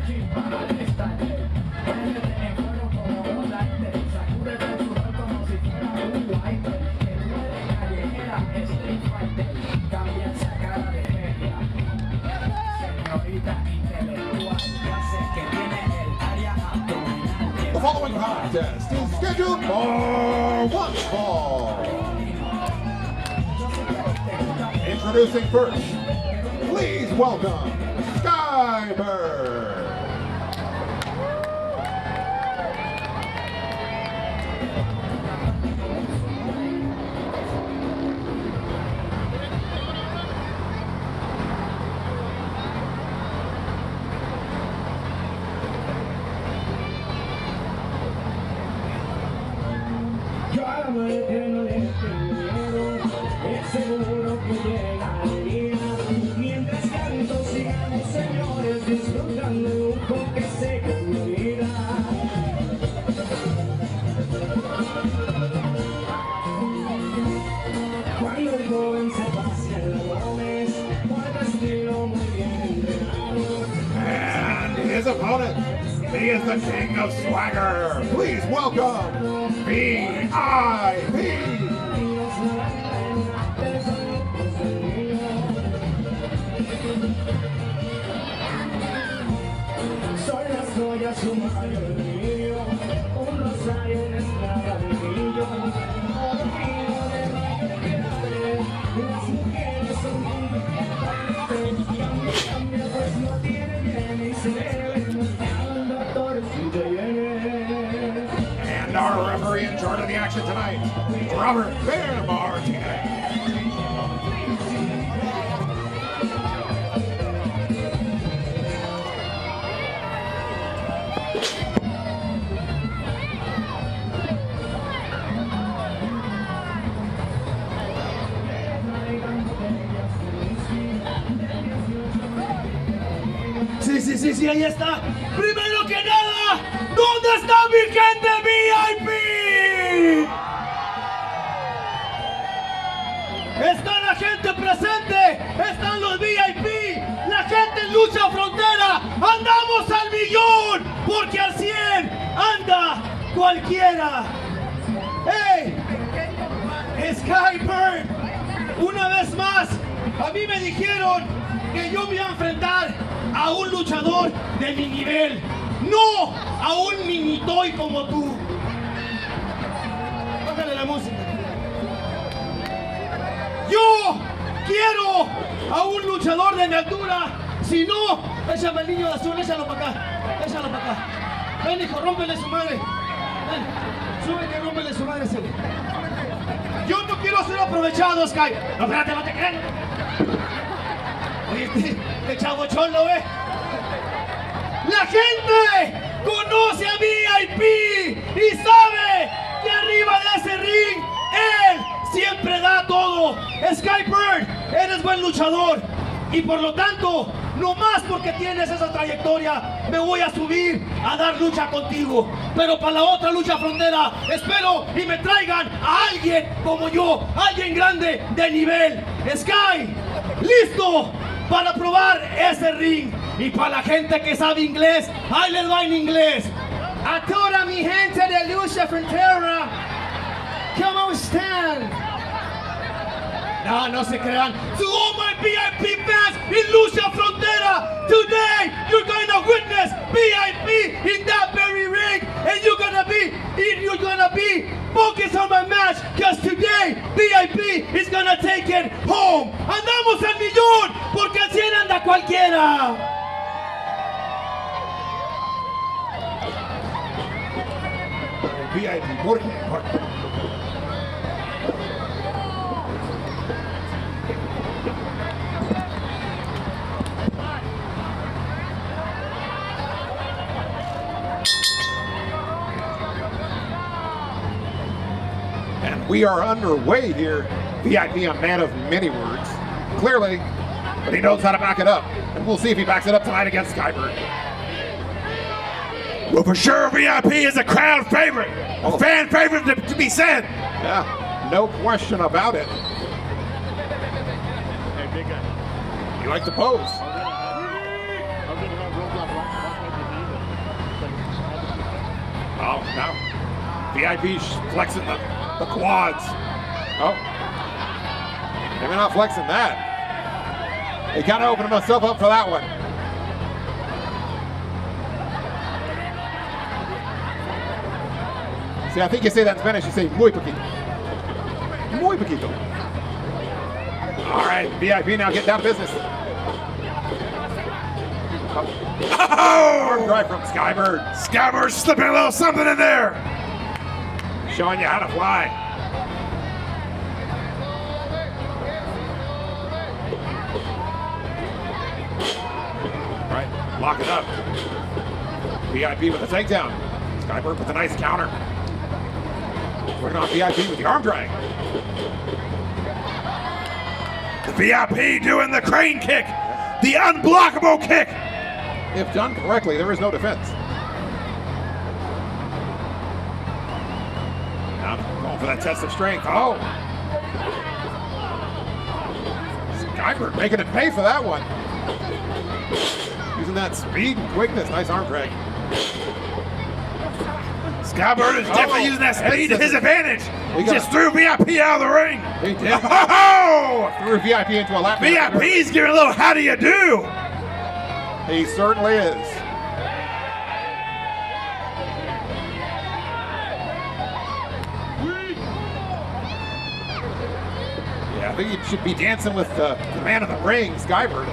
The following contest is scheduled for one fall. Introducing first, please welcome SkyBird. Seguro que llega el día. Mientras tanto sigamos, señores, disfrutando de un juego que se vida. Cuando el joven se pasea en la Gómez, guarda estilo muy bien entrenado. And his opponent, he is the king of swagger. Please welcome VIP. Su mayor brillo, un rosario, una esclava de brillo, un filo de mayor. Las mujeres son muy cambia, pues no tiene bien y se ven los doctores y te vienen. And our referee in charge of the action tonight, Robert Martinez. Sí, ahí está. Primero que nada, ¿dónde está mi gente VIP? Está la gente presente, están los VIP, la gente en Lucha Frontera. Andamos al millón, porque al 100 anda cualquiera. ¡Hey! SkyBird, una vez más, a mí me dijeron que yo me iba a enfrentar a un luchador de mi nivel, no a un minitoy como tú. Bájale la música. Yo quiero a un luchador de mi altura. Si no, échame al niño de azul, échalo para acá. Échalo para acá. Ven, hijo, rómpele su madre. Ven, súbete, rómpele su madre. Yo no quiero ser aprovechado, Sky. No, espérate, no te creas. Oye, este chavo cholo, La gente conoce a VIP y sabe que arriba de ese ring, él siempre da todo. SkyBird, eres buen luchador y por lo tanto, no más porque tienes esa trayectoria, me voy a subir a dar lucha contigo. Pero para la otra lucha frontera, espero y me traigan a alguien como yo, alguien grande de nivel. Sky, listo para probar ese ring. Y para la gente que sabe inglés, ahí les va en inglés. A toda mi gente de Lucha Frontera, ¿cómo están? No se crean. To all my VIP fans in Lucha Frontera, today you're going to witness VIP in that very ring, and you're gonna be focused on my match, because today VIP is gonna take it home. Andamos al millón, porque al 100 anda cualquiera. VIP, ¿por qué? And we are underway here. VIP, a man of many words, clearly, but he knows how to back it up. And we'll see if he backs it up tonight against SkyBird. Well, for sure, VIP is a crowd favorite, a fan favorite to be said. Yeah, no question about it. Hey, big guy. You like to pose. Now, VIP flexing the quads. Oh, maybe not flexing that. He kind of opened himself up for that one. See, I think you say that in Spanish, you say muy poquito. Muy poquito. All right, VIP now getting down business. Arm drive from SkyBird. SkyBird slipping a little something in there. Showing you how to fly. All right, lock it up. VIP with a takedown. SkyBird with a nice counter. Working on VIP with the arm drag. The VIP doing the crane kick, the unblockable kick. If done correctly, there is no defense. Now going for that test of strength. Oh! SkyBird making it pay for that one. Using that speed and quickness. Nice arm drag. SkyBird is definitely using that speed to his advantage. He just threw VIP out of the ring. He did. Oh! Threw VIP into a lap. VIP's giving a little how do you do? He certainly is. Yeah, I think he should be dancing with the man in the ring, SkyBird.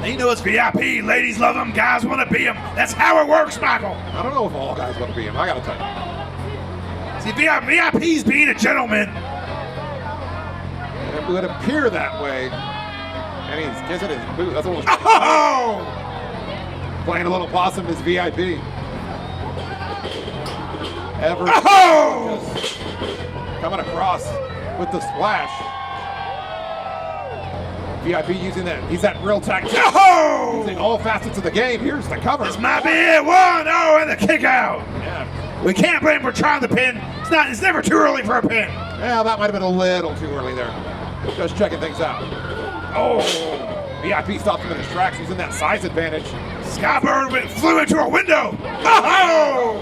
He knows VIP. Ladies love him. Guys want to be him. That's how it works, Michael. I don't know if all guys want to be him. I got to tell you. See, VIP's being a gentleman. It would appear that way. And he's kissing his boot. That's what was playing a little possum is VIP. Ever just coming across with the splash. VIP using that. He's that real tactic. Using all facets of the game. Here's the cover. This might be it. 1-0 and the kick out. Yeah. We can't blame him for trying the pin. It's never too early for a pin. Well, that might have been a little too early there. Just checking things out. Oh, VIP stopped him in his tracks using that size advantage. SkyBird flew into a window. Oh!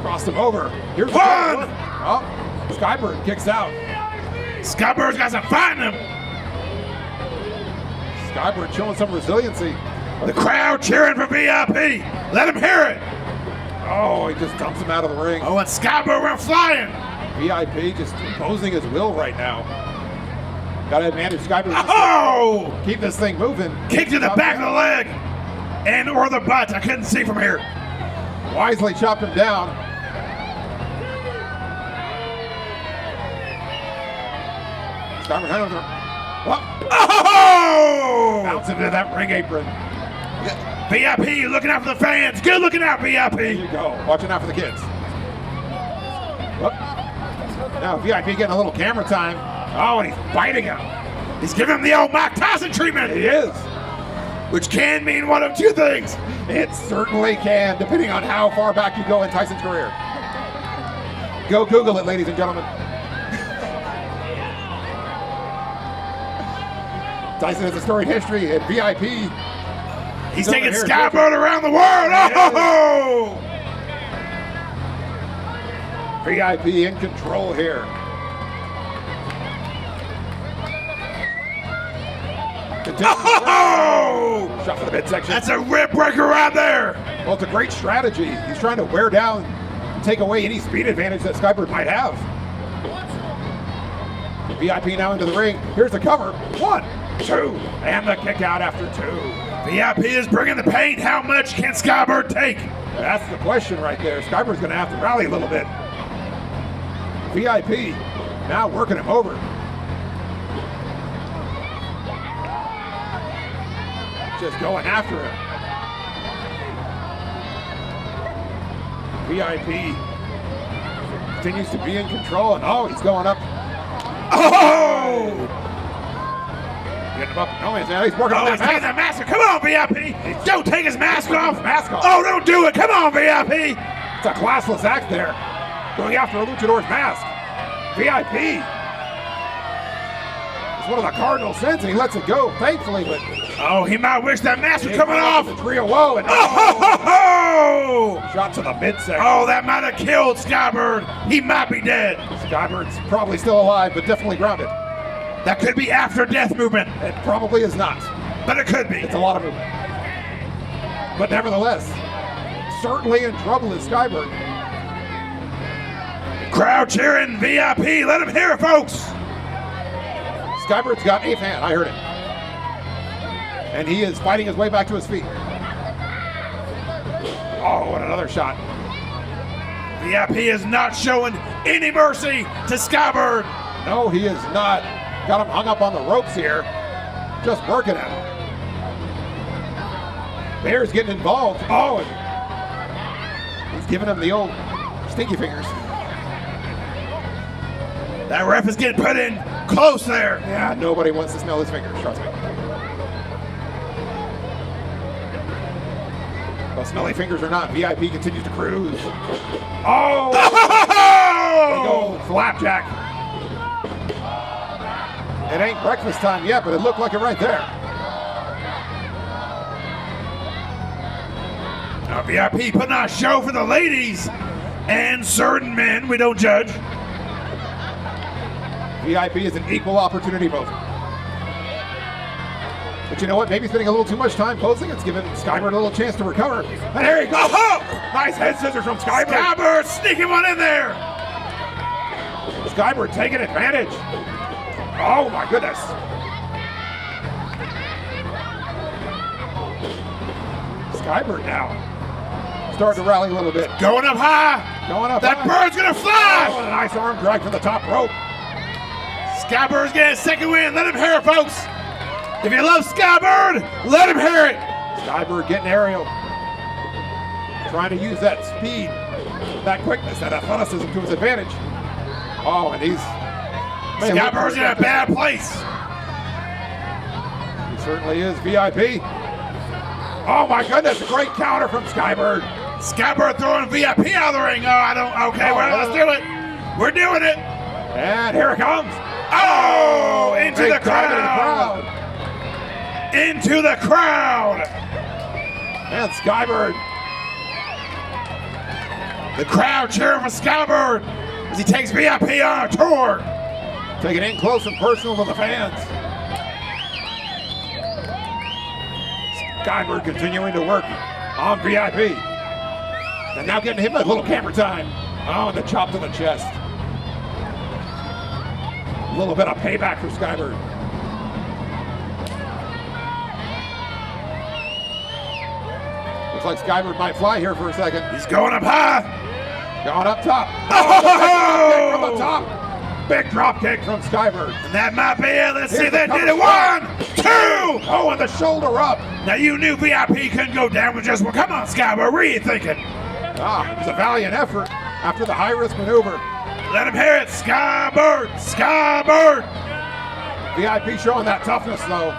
Crossed him over. Here's one. Oh, SkyBird kicks out. SkyBird's got some fight in him. SkyBird showing some resiliency. The crowd cheering for VIP. Let him hear it. Oh, he just dumps him out of the ring. Oh, and SkyBird went flying. VIP just imposing his will right now. Got to advantage SkyBird. Oh! Keep this thing moving. Kick to the back of the leg. And or the butt. I couldn't see from here. Wisely chopped him down. SkyBird bouncing into that ring apron. VIP looking out for the fans. Good looking out, VIP. There you go. Watching out for the kids. Now VIP getting a little camera time. Oh, and he's biting him. He's giving him the old Mike Tyson treatment. He is. Which can mean one of two things. It certainly can, depending on how far back you go in Tyson's career. Go Google it, ladies and gentlemen. Tyson has a storied history at VIP. He's taking SkyBird around the world. Oh! VIP in control here. Oh! Shot for the midsection. That's a rib breaker right there. Well, it's a great strategy. He's trying to wear down and take away any speed advantage that SkyBird might have. VIP now into the ring. Here's the cover. 1, 2, and the kick out after 2. VIP is bringing the pain. How much can SkyBird take? That's the question right there. SkyBird's going to have to rally a little bit. VIP now working him over. Just going after him. VIP continues to be in control, and oh, he's going up. Oh! Getting him up. No, he's working on that he's taking mask. the mask. Come on, VIP. Don't take his mask off. Mask off. Oh, don't do it. Come on, VIP. It's a classless act there. Going after a luchador's mask. VIP. It's one of the cardinal sins, and he lets it go, thankfully, but oh, he might wish that mask was coming off. The trio, whoa, and oh! Oh! Shot to the midsection. Oh, that might have killed SkyBird. He might be dead. SkyBird's probably still alive, but definitely grounded. That could be after death movement, It probably is not. but it could be. It's a lot of movement. But nevertheless, certainly in trouble is SkyBird. Crowd cheering, VIP. Let him hear it, folks. SkyBird's got a fan. I heard it. And he is fighting his way back to his feet. Oh, and another shot. VIP is not showing any mercy to SkyBird. No, he is not. Got him hung up on the ropes here. Just working at him. Bear's getting involved. Oh, and he's giving him the old stinky fingers. That ref is getting put in close there. Yeah, nobody wants to smell his fingers, trust me. Well, smelly fingers or not, VIP continues to cruise. Oh! Big old flapjack. It ain't breakfast time yet, but it looked like it right there. Now VIP putting on a show for the ladies and certain men. We don't judge. VIP is an equal opportunity poser. But you know what? Maybe spending a little too much time posing. It's giving SkyBird a little chance to recover. And there he goes. Oh! Nice head scissors from SkyBird. SkyBird sneaking one in there. SkyBird taking advantage. Oh my goodness. SkyBird now starting to rally a little bit. Going up high. Going up That high. bird's gonna fly. Oh, and a nice arm drag from the top rope. SkyBird's getting a second win. Let him hear it, folks. If you love SkyBird, let him hear it. SkyBird getting aerial. Trying to use that speed, that quickness, that athleticism to his advantage. Oh, and he's... SkyBird's in a bad place. He certainly is. VIP. Oh my goodness, a great counter from SkyBird. SkyBird throwing VIP out of the ring. Oh, I don't. Okay, well, let's do it. We're doing it. And here it comes. Oh, into Big the time crowd. Into the crowd. And SkyBird. The crowd cheering for SkyBird as he takes VIP on a tour. Taking it in close and personal to the fans. SkyBird continuing to work on VIP. And now getting hit with a little camera time. Oh, and the chop to the chest. A little bit of payback for SkyBird. Looks like SkyBird might fly here for a second. He's going up high. Going up top. Oh! From the top. Big drop kick from SkyBird. And that might be it. Let's see Here's if they the did it. cover. 1, 2. Oh, and the shoulder up. Now you knew VIP couldn't go down with just one. Come on, SkyBird. What are you thinking? Ah, it was a valiant effort after the high-risk maneuver. Let him hear it. SkyBird. SkyBird. VIP showing that toughness, though.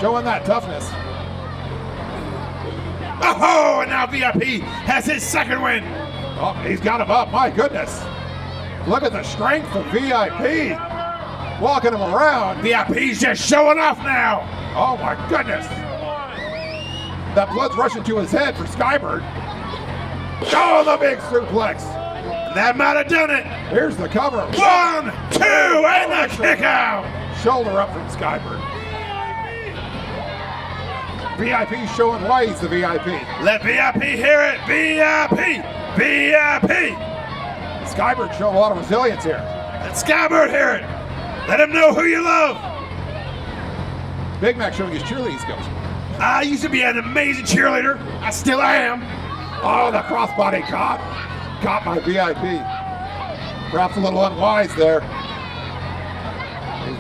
Showing that toughness. Oh, and now VIP has his second win. Oh, he's got him up. My goodness. Look at the strength of VIP. Walking him around. VIP's just showing off now. Oh, my goodness. That blood's rushing to his head for SkyBird. Oh, the big suplex. And that might have done it. Here's the cover. 1, 2, and the kick out. Shoulder up from SkyBird. VIP showing why he's the VIP. Let VIP hear it. VIP. VIP. SkyBird showing a lot of resilience here. Let SkyBird hear it. Let him know who you love. Big Mac showing his cheerleading skills. I used to be an amazing cheerleader. I still am. Oh, the crossbody caught. Caught by VIP. Perhaps a little unwise there.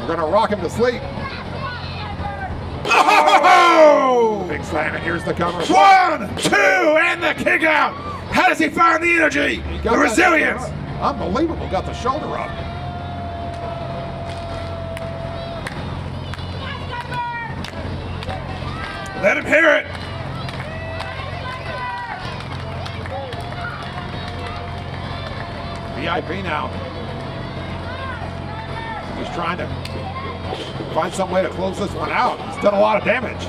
We're going to rock him to sleep. Oh! Big slam, and here's the cover. 1, 2, and the kick out. How does he find the energy? He The got that resilience. shoulder up. Unbelievable. Got the shoulder up. Let him hear it. VIP now. He's trying to find some way to close this one out. He's done a lot of damage.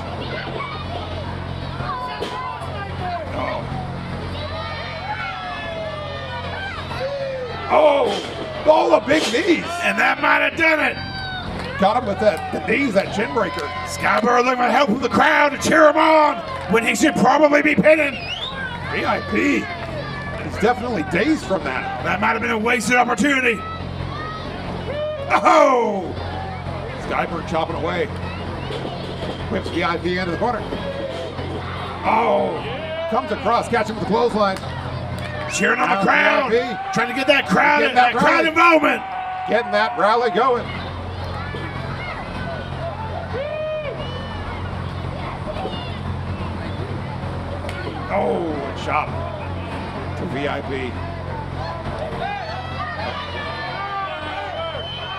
Oh. Oh, all the big knees. And that might have done it. Got him with the knees, that chin breaker. SkyBird looking for help from the crowd to cheer him on when he should probably be pinning. VIP. He's definitely dazed from that. That might have been a wasted opportunity. Oh! SkyBird chopping away. Whips VIP into the corner. Oh! Comes across, catching with the clothesline. Cheering on the crowd. VIP. Trying to get that crowd, Getting that that crowd rally. involvement. Getting that rally going. Oh, and shot to VIP.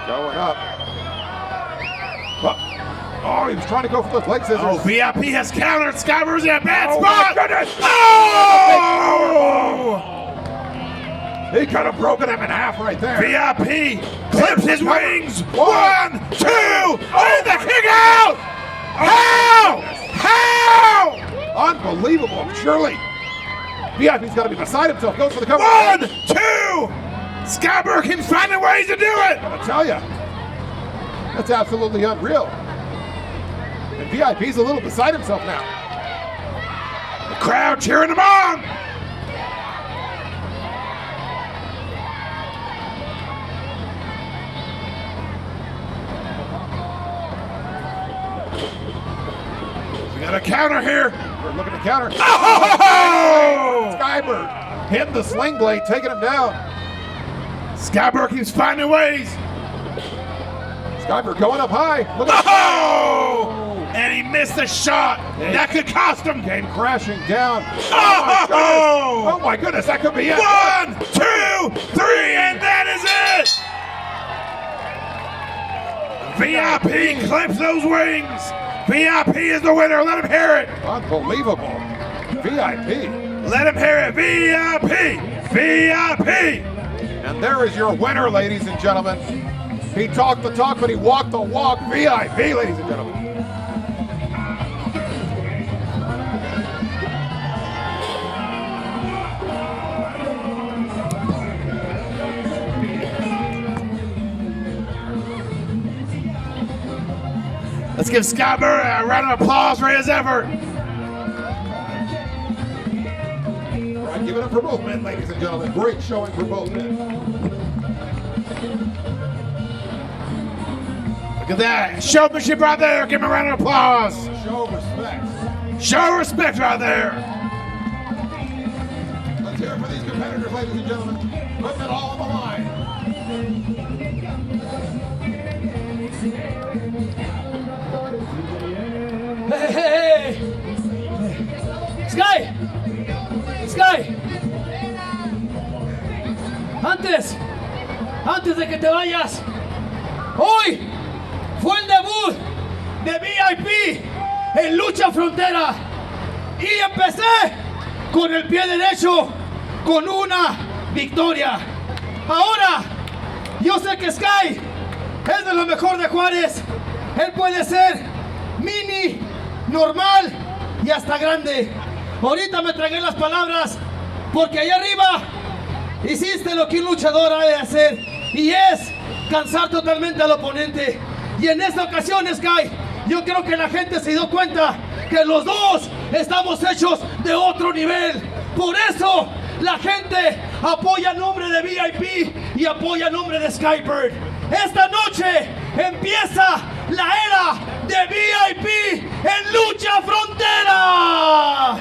Going up. Oh, he was trying to go for the leg scissors. Oh, VIP has countered. SkyBird's in a bad Oh, spot. my goodness. Oh! He could have broken him in half right there. VIP clips his wings. 1, 2, Oh, the kick out! How? How? Unbelievable, surely. VIP's got to be beside himself. Goes for the cover. 1, 2. SkyBird keeps finding ways to do it. I tell you, that's absolutely unreal. And VIP's a little beside himself now. The crowd cheering him on. We got a counter here. We're looking to counter. Oh! SkyBird hitting the sling blade, taking him down. SkyBird keeps finding ways. SkyBird going up high. Look at Oh! And he missed the shot. That could cost him. Came crashing down. Oh! Oh my goodness, that could be it. 1, 2, 3, and that is it. VIP clips those wings. VIP is the winner. Let him hear it. Unbelievable. VIP. Let him hear it. VIP. VIP. And there is your winner, ladies and gentlemen. He talked the talk, but he walked the walk. VIP, ladies and gentlemen. Let's give SkyBird a round of applause for his effort. All right, give it up for both men, ladies and gentlemen. Great showing for both men. Look at that. Showmanship right there. Give him a round of applause. Show respect. Show respect right there. Let's hear it for these competitors, ladies and gentlemen. Putting it all on the line. Hey. Sky. Antes de que te vayas, hoy fue el debut de VIP en Lucha Frontera y empecé con el pie derecho con una victoria. Ahora, yo sé que Sky es de lo mejor de Juárez. Él puede ser mini, normal y hasta grande. Ahorita me tragué las palabras porque allá arriba hiciste lo que un luchador ha de hacer y es cansar totalmente al oponente. Y en esta ocasión, Sky, yo creo que la gente se dio cuenta que los dos estamos hechos de otro nivel. Por eso la gente apoya el nombre de VIP y apoya el nombre de SkyBird. Esta noche empieza la era de VIP en Lucha Frontera.